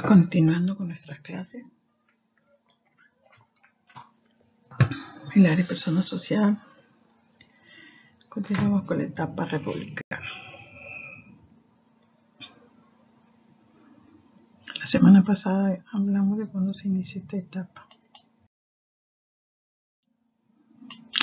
Continuando con nuestras clases, el área de persona social, continuamos con la etapa republicana. La semana pasada hablamos de cuando se inicia esta etapa.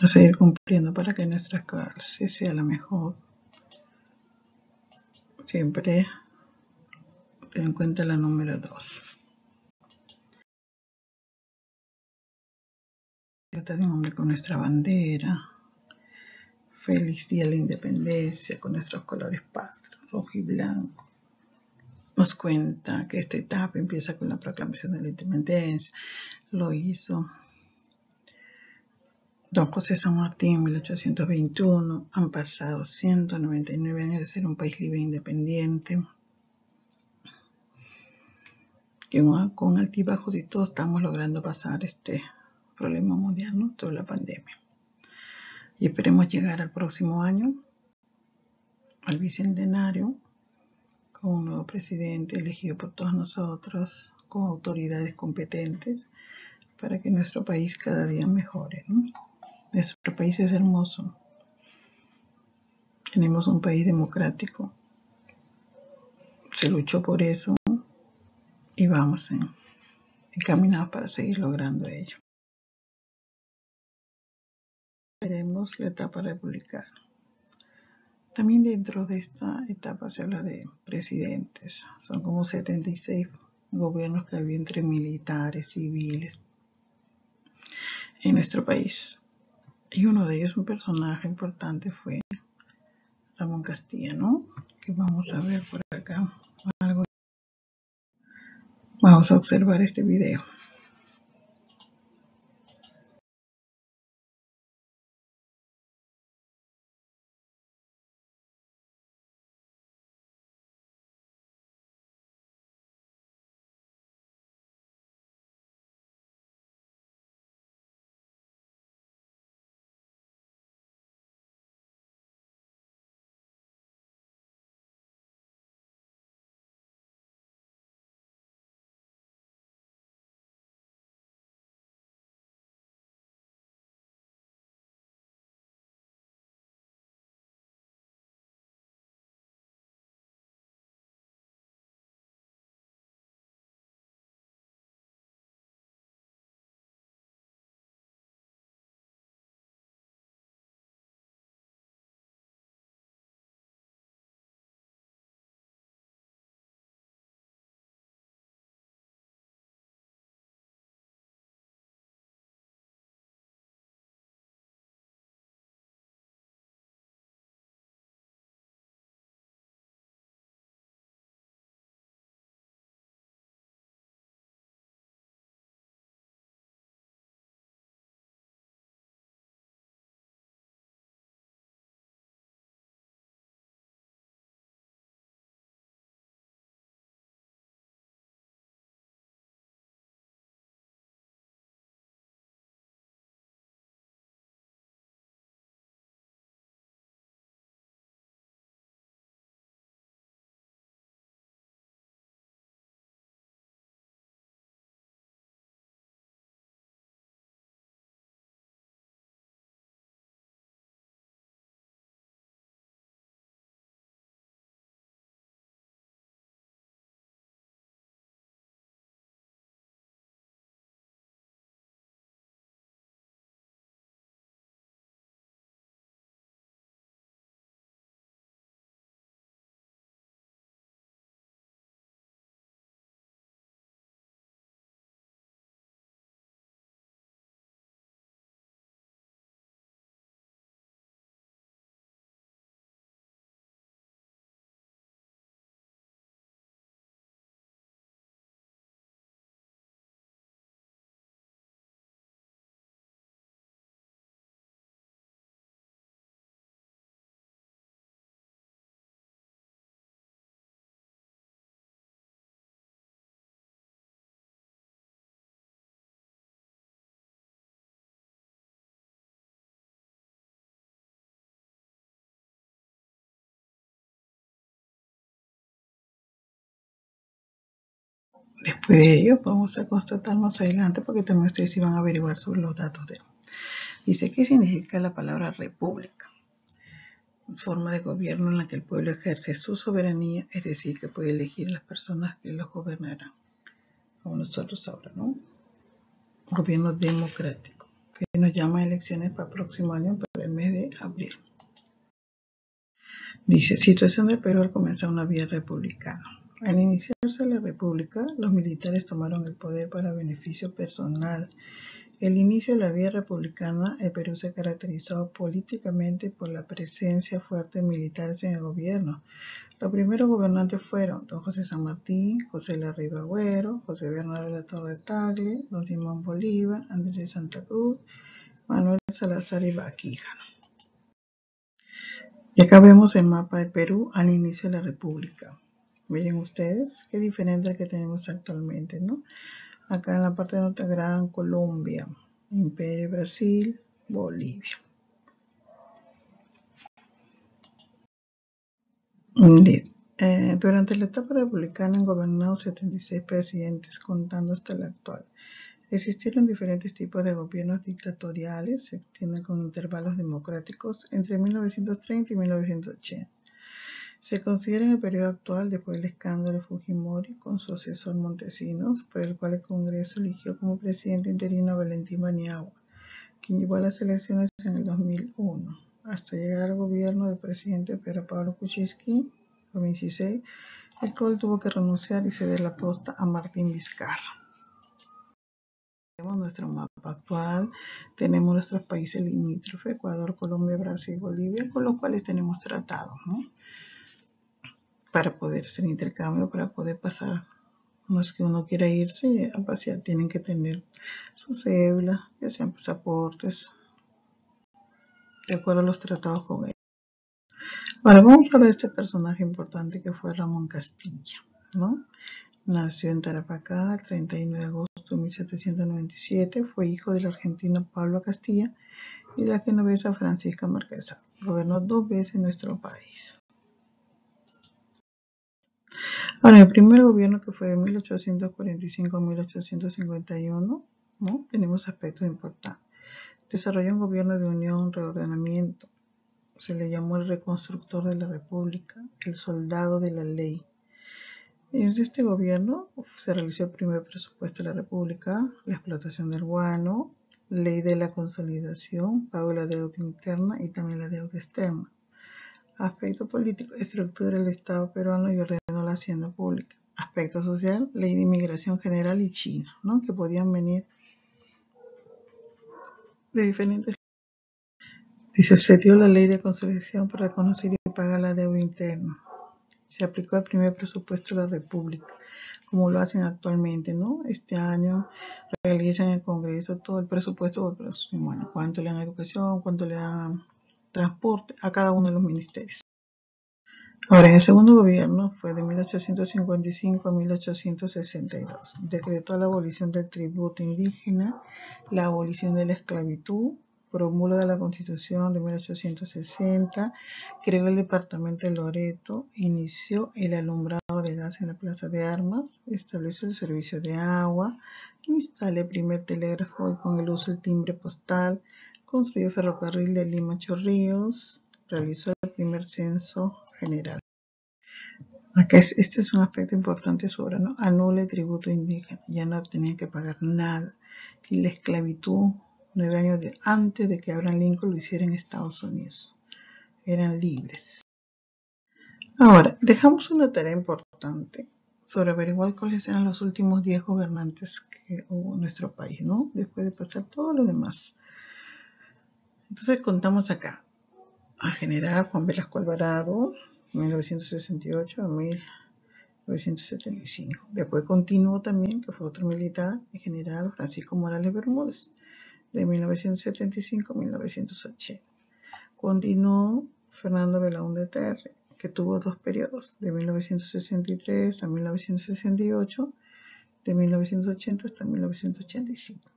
A seguir cumpliendo para que nuestra clase sea la mejor. Siempre ten en cuenta la número 2. Tenemos con nuestra bandera. Feliz Día de la Independencia con nuestros colores patrios, rojo y blanco. Nos cuenta que esta etapa empieza con la proclamación de la independencia. Lo hizo Don José San Martín en 1821. Han pasado 199 años de ser un país libre e independiente. Y con altibajos y todo estamos logrando pasar este problema mundial, ¿no? Toda la pandemia. Y esperemos llegar al próximo año, al bicentenario, con un nuevo presidente elegido por todos nosotros, con autoridades competentes, para que nuestro país cada día mejore, ¿no? Nuestro país es hermoso. Tenemos un país democrático. Se luchó por eso y vamos encaminados para seguir logrando ello. Veremos la etapa republicana. También dentro de esta etapa se habla de presidentes. Son como 76 gobiernos que había entre militares, civiles en nuestro país. Y uno de ellos, un personaje importante, fue Ramón Castilla, ¿no? Que vamos a ver por acá. Vamos a observar este video. fue de ello, vamos a constatar más adelante porque también ustedes iban a averiguar sobre los datos de él. Dice, ¿qué significa la palabra república? Forma de gobierno en la que el pueblo ejerce su soberanía, es decir, que puede elegir a las personas que los gobernarán. Como nosotros ahora, ¿no? Gobierno democrático, que nos llama a elecciones para el próximo año, para el mes de abril. Dice, situación del Perú al comenzar una vía republicana. Al iniciarse la república, los militares tomaron el poder para beneficio personal. El inicio de la vía republicana, el Perú se caracterizó políticamente por la presencia fuerte de militares en el gobierno. Los primeros gobernantes fueron don José San Martín, José Larriba Agüero, José Bernardo de la Torre Tagle, don Simón Bolívar, Andrés Santa Cruz, Manuel Salazar y Baquijano. Y acá vemos el mapa del Perú al inicio de la República. Miren ustedes, qué diferente al que tenemos actualmente, ¿no? Acá en la parte de norte, Gran Colombia, Imperio Brasil, Bolivia. Durante la etapa republicana han gobernado 76 presidentes, contando hasta el actual. Existieron diferentes tipos de gobiernos dictatoriales, se extienden con intervalos democráticos entre 1930 y 1980. Se considera en el periodo actual, después del escándalo de Fujimori con su asesor Montesinos, por el cual el Congreso eligió como presidente interino a Valentín Paniagua, quien llevó a las elecciones en el 2001, hasta llegar al gobierno del presidente Pedro Pablo Kuczynski, en 2016, el cual tuvo que renunciar y ceder la posta a Martín Vizcarra. Tenemos nuestro mapa actual, tenemos nuestros países limítrofes, Ecuador, Colombia, Brasil, Bolivia, con los cuales tenemos tratados, ¿no? Para poder hacer intercambio, para poder pasar. No es que uno quiera irse a pasear, tienen que tener su cédula, ya sean pasaportes, de acuerdo a los tratados con ellos. Ahora vamos a hablar de este personaje importante que fue Ramón Castilla, ¿no? Nació en Tarapacá el 31 de agosto de 1797, fue hijo del argentino Pablo Castilla y de la genovesa Francisca Marquesa. Gobernó 2 veces nuestro país. Ahora, el primer gobierno, que fue de 1845 a 1851, ¿no? Tenemos aspectos importantes. Desarrolló un gobierno de unión, reordenamiento. Se le llamó el reconstructor de la República, el soldado de la ley. Desde este gobierno se realizó el primer presupuesto de la República, la explotación del guano, ley de la consolidación, pago de la deuda interna y también la deuda externa. Aspecto político, estructura del Estado peruano y ordenó la hacienda pública. Aspecto social, ley de inmigración general y China, ¿no? Que podían venir de diferentes. Dice, se dio la ley de consolidación para reconocer y pagar la deuda interna. Se aplicó el primer presupuesto de la República, como lo hacen actualmente, ¿no? Este año realizan en el Congreso todo el presupuesto por el próximo año. Cuánto le dan a educación, cuánto le dan transporte a cada uno de los ministerios. Ahora, en el segundo gobierno fue de 1855 a 1862. Decretó la abolición del tributo indígena, la abolición de la esclavitud, promulga la Constitución de 1860, creó el departamento de Loreto, inició el alumbrado de gas en la Plaza de Armas, estableció el servicio de agua, instaló el primer telégrafo y con el uso del timbre postal, construyó el ferrocarril de Lima a Chorrillos, realizó el primer censo general. Acá este es un aspecto importante sobre, ¿no? Anula el tributo indígena, ya no tenían que pagar nada. Y la esclavitud, 9 años antes de que Abraham Lincoln lo hiciera en Estados Unidos. Eran libres. Ahora, dejamos una tarea importante sobre averiguar cuáles eran los últimos 10 gobernantes que hubo en nuestro país, ¿no? Después de pasar todo lo demás. Entonces contamos acá a general Juan Velasco Alvarado, 1968 a 1975. Después continuó también, que fue otro militar, el general Francisco Morales Bermúdez, de 1975 a 1980. Continuó Fernando Belaúnde Terry, que tuvo 2 periodos, de 1963 a 1968, de 1980 hasta 1985.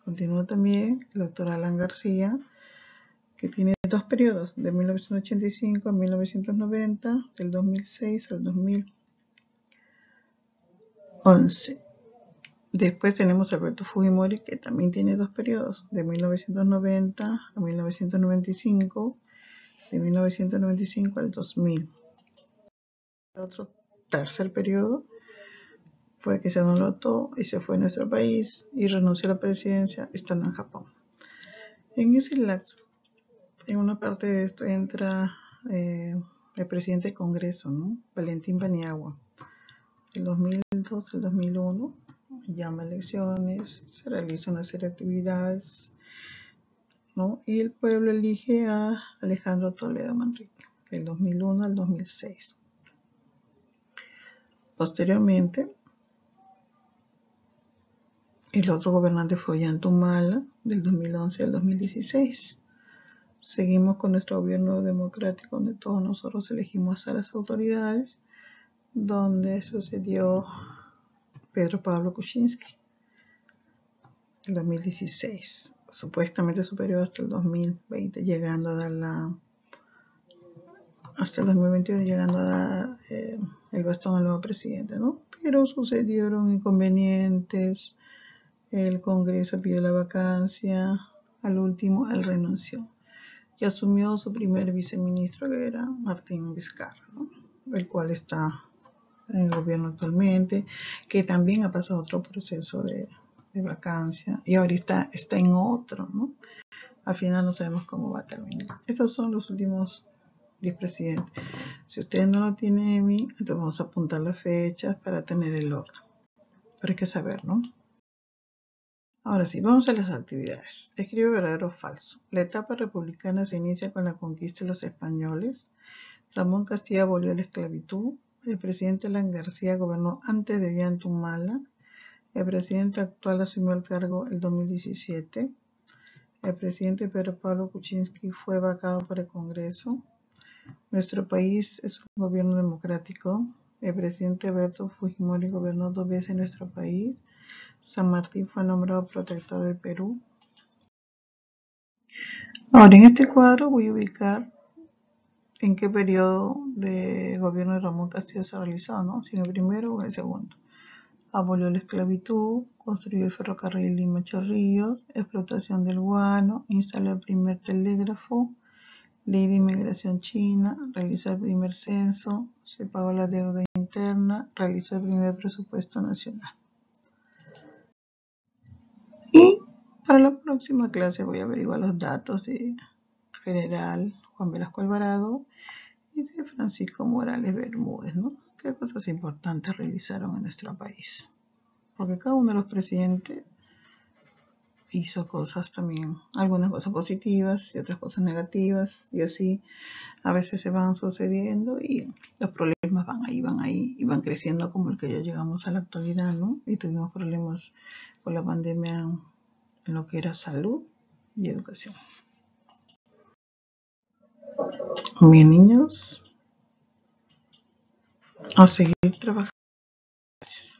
Continuó también el doctor Alan García, que tiene 2 periodos, de 1985 a 1990, del 2006 al 2011. Después tenemos a Alberto Fujimori, que también tiene 2 periodos, de 1990 a 1995, de 1995 al 2000. El otro tercer periodo fue que se anuló todo y se fue a nuestro país y renunció a la presidencia estando en Japón. En ese lapso, en una parte de esto entra el presidente del Congreso, ¿no? Valentín Paniagua. Del 2002 al 2001 llama elecciones, se realizan una serie de actividades, ¿no? Y el pueblo elige a Alejandro Toledo Manrique, del 2001 al 2006. Posteriormente, el otro gobernante fue Ollanta Humala, del 2011 al 2016. Seguimos con nuestro gobierno democrático, donde todos nosotros elegimos a las autoridades, donde sucedió Pedro Pablo Kuczynski, el 2016, supuestamente superior hasta el 2020, llegando a dar hasta el 2021, llegando a dar el bastón al nuevo presidente, ¿no? Pero sucedieron inconvenientes, el Congreso pidió la vacancia, al último él renunció y asumió su primer viceministro, que era Martín Vizcarra, ¿no? El cual está en el gobierno actualmente, que también ha pasado otro proceso de vacancia y ahorita está en otro, ¿no? Al final no sabemos cómo va a terminar. Esos son los últimos 10 presidentes. Si ustedes no lo tienen en mí, entonces vamos a apuntar las fechas para tener el orden. Pero hay que saber, ¿no? Ahora sí, vamos a las actividades. Escribe verdadero o falso. La etapa republicana se inicia con la conquista de los españoles. Ramón Castilla abolió la esclavitud. El presidente Alan García gobernó antes de Ollanta Humala. El presidente actual asumió el cargo el 2017. El presidente Pedro Pablo Kuczynski fue vacado por el Congreso. Nuestro país es un gobierno democrático. El presidente Alberto Fujimori gobernó 2 veces en nuestro país. San Martín fue nombrado protector del Perú. Ahora, en este cuadro voy a ubicar en qué periodo de gobierno de Ramón Castilla se realizó, ¿no? Si en el primero o en el segundo. Abolió la esclavitud, construyó el ferrocarril Lima-Chorrillos, explotación del guano, instaló el primer telégrafo, ley de inmigración china, realizó el primer censo, se pagó la deuda interna, realizó el primer presupuesto nacional. Y para la próxima clase voy a averiguar los datos de General Juan Velasco Alvarado y de Francisco Morales Bermúdez, ¿no? ¿Qué cosas importantes realizaron en nuestro país? Porque cada uno de los presidentes hizo cosas también, algunas cosas positivas y otras cosas negativas, y así a veces se van sucediendo y los problemas van ahí y van creciendo, como el que ya llegamos a la actualidad, ¿no? Y tuvimos problemas con la pandemia en lo que era salud y educación. Bien, niños, a seguir trabajando. Gracias.